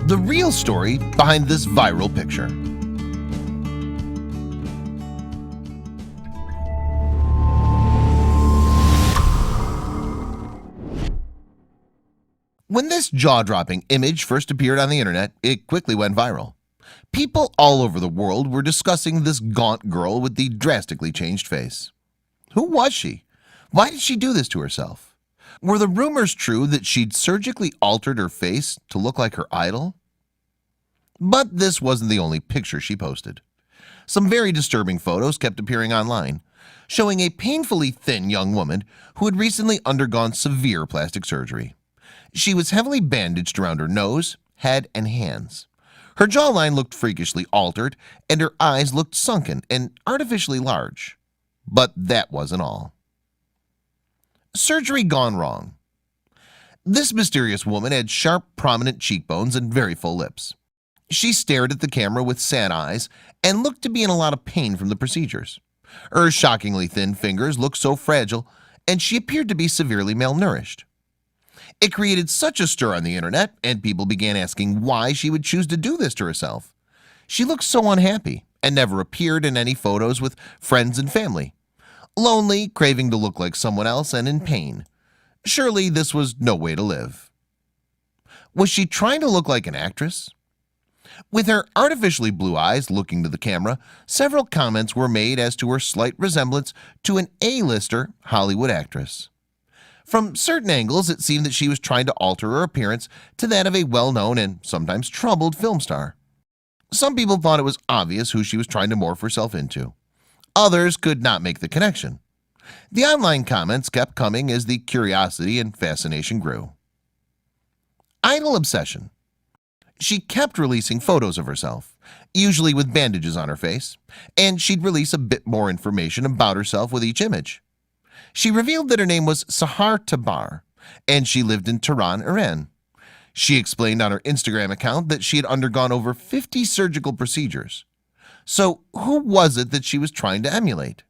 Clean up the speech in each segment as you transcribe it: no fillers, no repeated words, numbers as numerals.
the real story behind this viral picture. When this jaw-dropping image first appeared on the internet, it quickly went viral. People all over the world were discussing this gaunt girl with the drastically changed face. Who was she? Why did she do this to herself? Were the rumors true that she'd surgically altered her face to look like her idol? But this wasn't the only picture she posted. Some very disturbing photos kept appearing online, showing a painfully thin young woman who had recently undergone severe plastic surgery. She was heavily bandaged around her nose, head, and hands. Her jawline looked freakishly altered, and her eyes looked sunken and artificially large. But that wasn't all. Surgery gone wrong. This mysterious woman had sharp, prominent cheekbones and very full lips. She stared at the camera with sad eyes and looked to be in a lot of pain from the procedures. Her shockingly thin fingers looked so fragile, and she appeared to be severely malnourished. It created such a stir on the internet, and people began asking why she would choose to do this to herself. She looked so unhappy and never appeared in any photos with friends and family. Lonely, craving to look like someone else, and in pain. Surely this was no way to live. Was she trying to look like an actress? With her artificially blue eyes looking to the camera, several comments were made as to her slight resemblance to an A-lister Hollywood actress. From certain angles, it seemed that she was trying to alter her appearance to that of a well-known and sometimes troubled film star. Some people thought it was obvious who she was trying to morph herself into. Others could not make the connection. The online comments kept coming as the curiosity and fascination grew. Idol obsession. She kept releasing photos of herself, usually with bandages on her face, and she'd release a bit more information about herself with each image. She revealed that her name was Sahar Tabar, and she lived in Tehran, Iran. She explained on her Instagram account that she had undergone over 50 surgical procedures. So who was it that she was trying to emulate?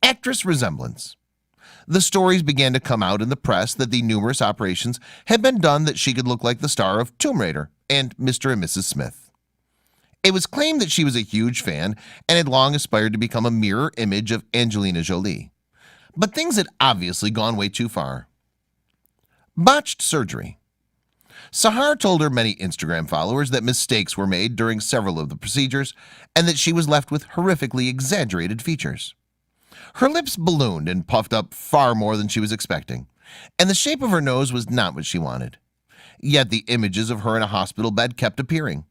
Actress resemblance. The stories began to come out in the press that the numerous operations had been done that she could look like the star of Tomb Raider and Mr. and Mrs. Smith. It was claimed that she was a huge fan and had long aspired to become a mirror image of Angelina Jolie. But things had obviously gone way too far. Botched surgery. Sahar told her many Instagram followers that mistakes were made during several of the procedures and that she was left with horrifically exaggerated features. Her lips ballooned and puffed up far more than she was expecting, and the shape of her nose was not what she wanted. Yet the images of her in a hospital bed kept appearing.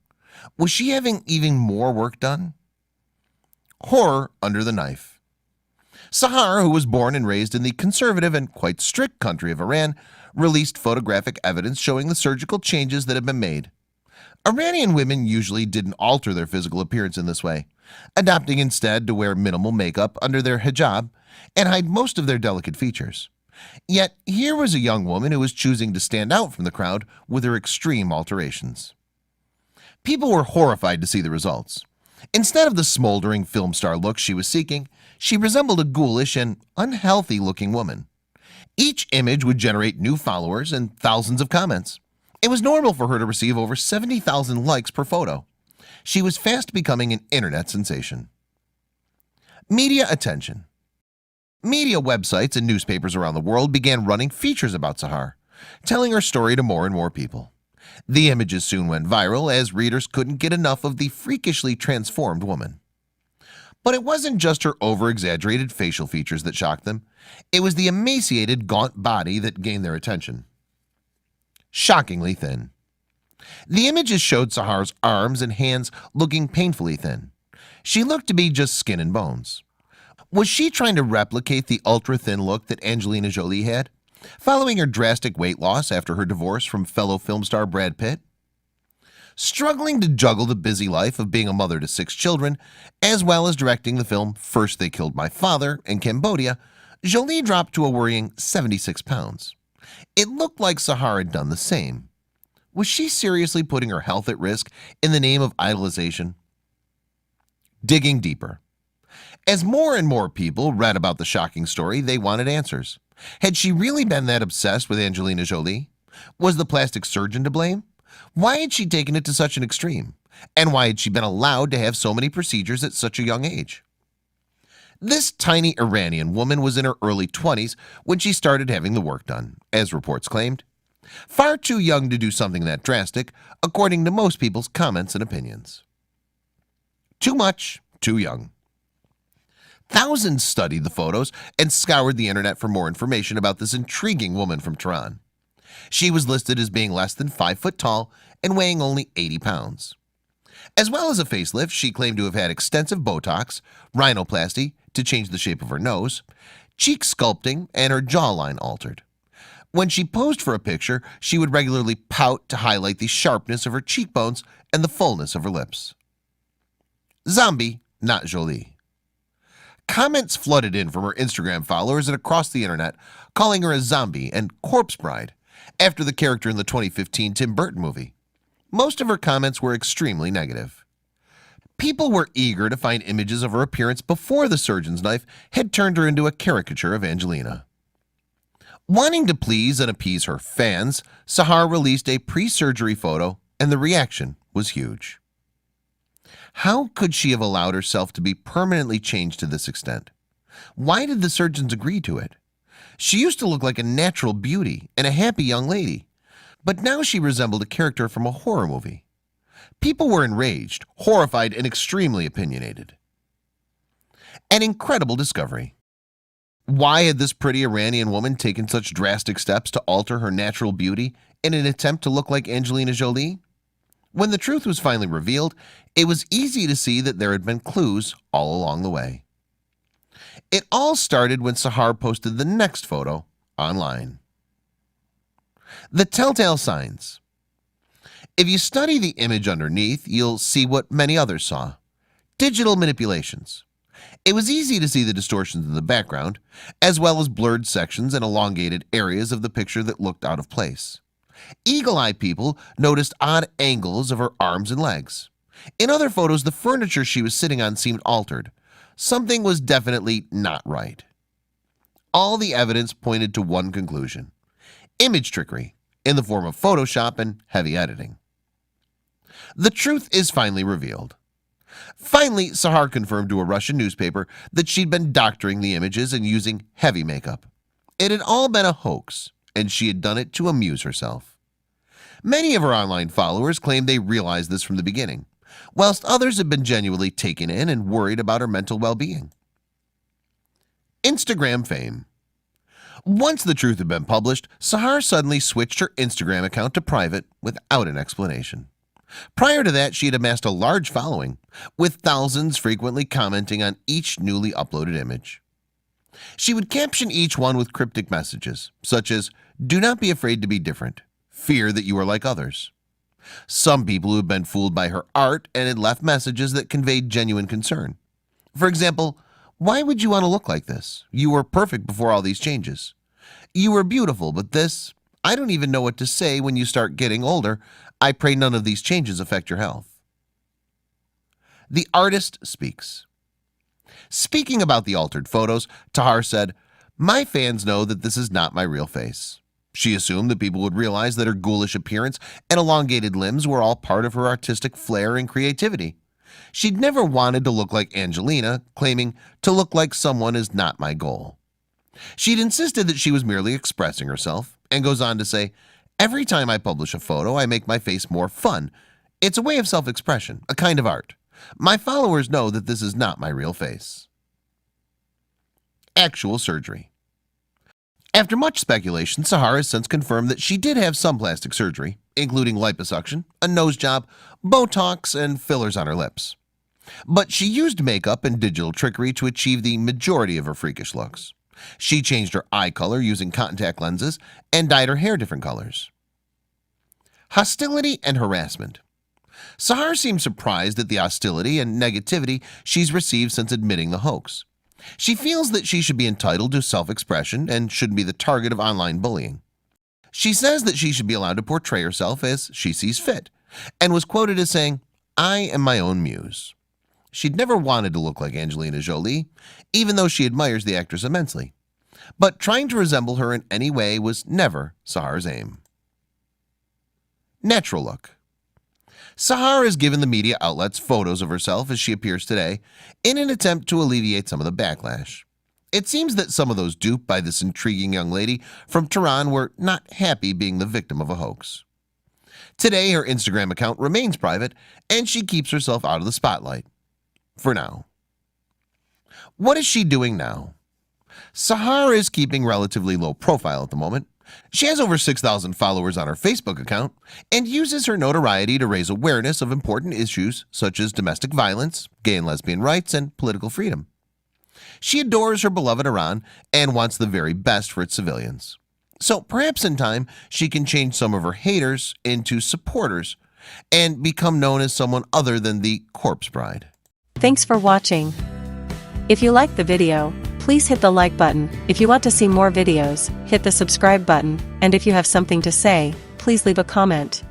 Was she having even more work done? Horror under the knife. Sahar, who was born and raised in the conservative and quite strict country of Iran, released photographic evidence showing the surgical changes that had been made. Iranian women usually didn't alter their physical appearance in this way, adopting instead to wear minimal makeup under their hijab and hide most of their delicate features. Yet here was a young woman who was choosing to stand out from the crowd with her extreme alterations. People were horrified to see the results. Instead of the smoldering film star look she was seeking, she resembled a ghoulish and unhealthy-looking woman. Each image would generate new followers and thousands of comments. It was normal for her to receive over 70,000 likes per photo. She was fast becoming an internet sensation. Media attention. Media websites and newspapers around the world began running features about Sahar, telling her story to more and more people. The images soon went viral as readers couldn't get enough of the freakishly transformed woman. But it wasn't just her over-exaggerated facial features that shocked them. It was the emaciated, gaunt body that gained their attention. Shockingly thin. The images showed Sahar's arms and hands looking painfully thin. She looked to be just skin and bones. Was she trying to replicate the ultra-thin look that Angelina Jolie had, following her drastic weight loss after her divorce from fellow film star Brad Pitt? Struggling to juggle the busy life of being a mother to 6 children, as well as directing the film First They Killed My Father in Cambodia, Jolie dropped to a worrying 76 pounds. It looked like Sahar had done the same. Was she seriously putting her health at risk in the name of idolization? Digging deeper. As more and more people read about the shocking story, they wanted answers. Had she really been that obsessed with Angelina Jolie? Was the plastic surgeon to blame? Why had she taken it to such an extreme? And why had she been allowed to have so many procedures at such a young age? This tiny Iranian woman was in her early 20s when she started having the work done, as reports claimed. Far too young to do something that drastic, according to most people's comments and opinions. Too much, too young. Thousands studied the photos and scoured the internet for more information about this intriguing woman from Tehran. She was listed as being less than 5 foot tall and weighing only 80 pounds. As well as a facelift, she claimed to have had extensive Botox, rhinoplasty to change the shape of her nose, cheek sculpting, and her jawline altered. When she posed for a picture, she would regularly pout to highlight the sharpness of her cheekbones and the fullness of her lips. Zombie, not Jolie. Comments flooded in from her Instagram followers and across the internet, calling her a zombie and corpse bride, after the character in the 2015 Tim Burton movie. Most of her comments were extremely negative. People were eager to find images of her appearance before the surgeon's knife had turned her into a caricature of Angelina. Wanting to please and appease her fans, Sahar released a pre-surgery photo, and the reaction was huge. How could she have allowed herself to be permanently changed to this extent? Why did the surgeons agree to it? She used to look like a natural beauty and a happy young lady, but now she resembled a character from a horror movie. People were enraged, horrified, and extremely opinionated. An incredible discovery. Why had this pretty Iranian woman taken such drastic steps to alter her natural beauty in an attempt to look like Angelina Jolie? When the truth was finally revealed, it was easy to see that there had been clues all along the way. It all started when Sahar posted the next photo online. The telltale signs. If you study the image underneath, you'll see what many others saw: digital manipulations. It was easy to see the distortions in the background, as well as blurred sections and elongated areas of the picture that looked out of place. Eagle-eye people noticed odd angles of her arms and legs. In other photos, the furniture she was sitting on seemed altered. Something was definitely not right. All the evidence pointed to one conclusion: image trickery in the form of Photoshop and heavy editing. The truth is finally revealed. Finally, Sahar confirmed to a Russian newspaper that she'd been doctoring the images and using heavy makeup. It had all been a hoax, and she had done it to amuse herself. Many of her online followers claimed they realized this from the beginning, whilst others had been genuinely taken in and worried about her mental well-being. Instagram fame. Once the truth had been published, Sahar suddenly switched her Instagram account to private without an explanation. Prior to that, she had amassed a large following, with thousands frequently commenting on each newly uploaded image. She would caption each one with cryptic messages, such as, "Do not be afraid to be different. Fear that you are like others." Some people who had been fooled by her art and had left messages that conveyed genuine concern. For example, "Why would you want to look like this? You were perfect before all these changes. You were beautiful, but this, I don't even know what to say when you start getting older. I pray none of these changes affect your health." The artist speaks. Speaking about the altered photos, Tahar said, "My fans know that this is not my real face." She assumed that people would realize that her ghoulish appearance and elongated limbs were all part of her artistic flair and creativity. She'd never wanted to look like Angelina, claiming, "To look like someone is not my goal." She'd insisted that she was merely expressing herself, and goes on to say, "Every time I publish a photo, I make my face more fun. It's a way of self-expression, a kind of art. My followers know that this is not my real face." Actual surgery. After much speculation, Sahar has since confirmed that she did have some plastic surgery, including liposuction, a nose job, Botox, and fillers on her lips. But she used makeup and digital trickery to achieve the majority of her freakish looks. She changed her eye color using contact lenses and dyed her hair different colors. Hostility and harassment. Sahar seems surprised at the hostility and negativity she's received since admitting the hoax. She feels that she should be entitled to self-expression and shouldn't be the target of online bullying. She says that she should be allowed to portray herself as she sees fit, and was quoted as saying, "I am my own muse." She'd never wanted to look like Angelina Jolie, even though she admires the actress immensely. But trying to resemble her in any way was never Sahar's aim. natural look. Sahar has given the media outlets photos of herself as she appears today in an attempt to alleviate some of the backlash. It seems that some of those duped by this intriguing young lady from Tehran were not happy being the victim of a hoax. Today, her Instagram account remains private and she keeps herself out of the spotlight. For now. What is she doing now? Sahar is keeping relatively low profile at the moment. She has over 6,000 followers on her Facebook account and uses her notoriety to raise awareness of important issues such as domestic violence, gay and lesbian rights, and political freedom. She adores her beloved Iran and wants the very best for its civilians. So perhaps in time she can change some of her haters into supporters and become known as someone other than the corpse bride. Thanks for watching. If you liked the video, please hit the like button. If you want to see more videos, hit the subscribe button, and if you have something to say, please leave a comment.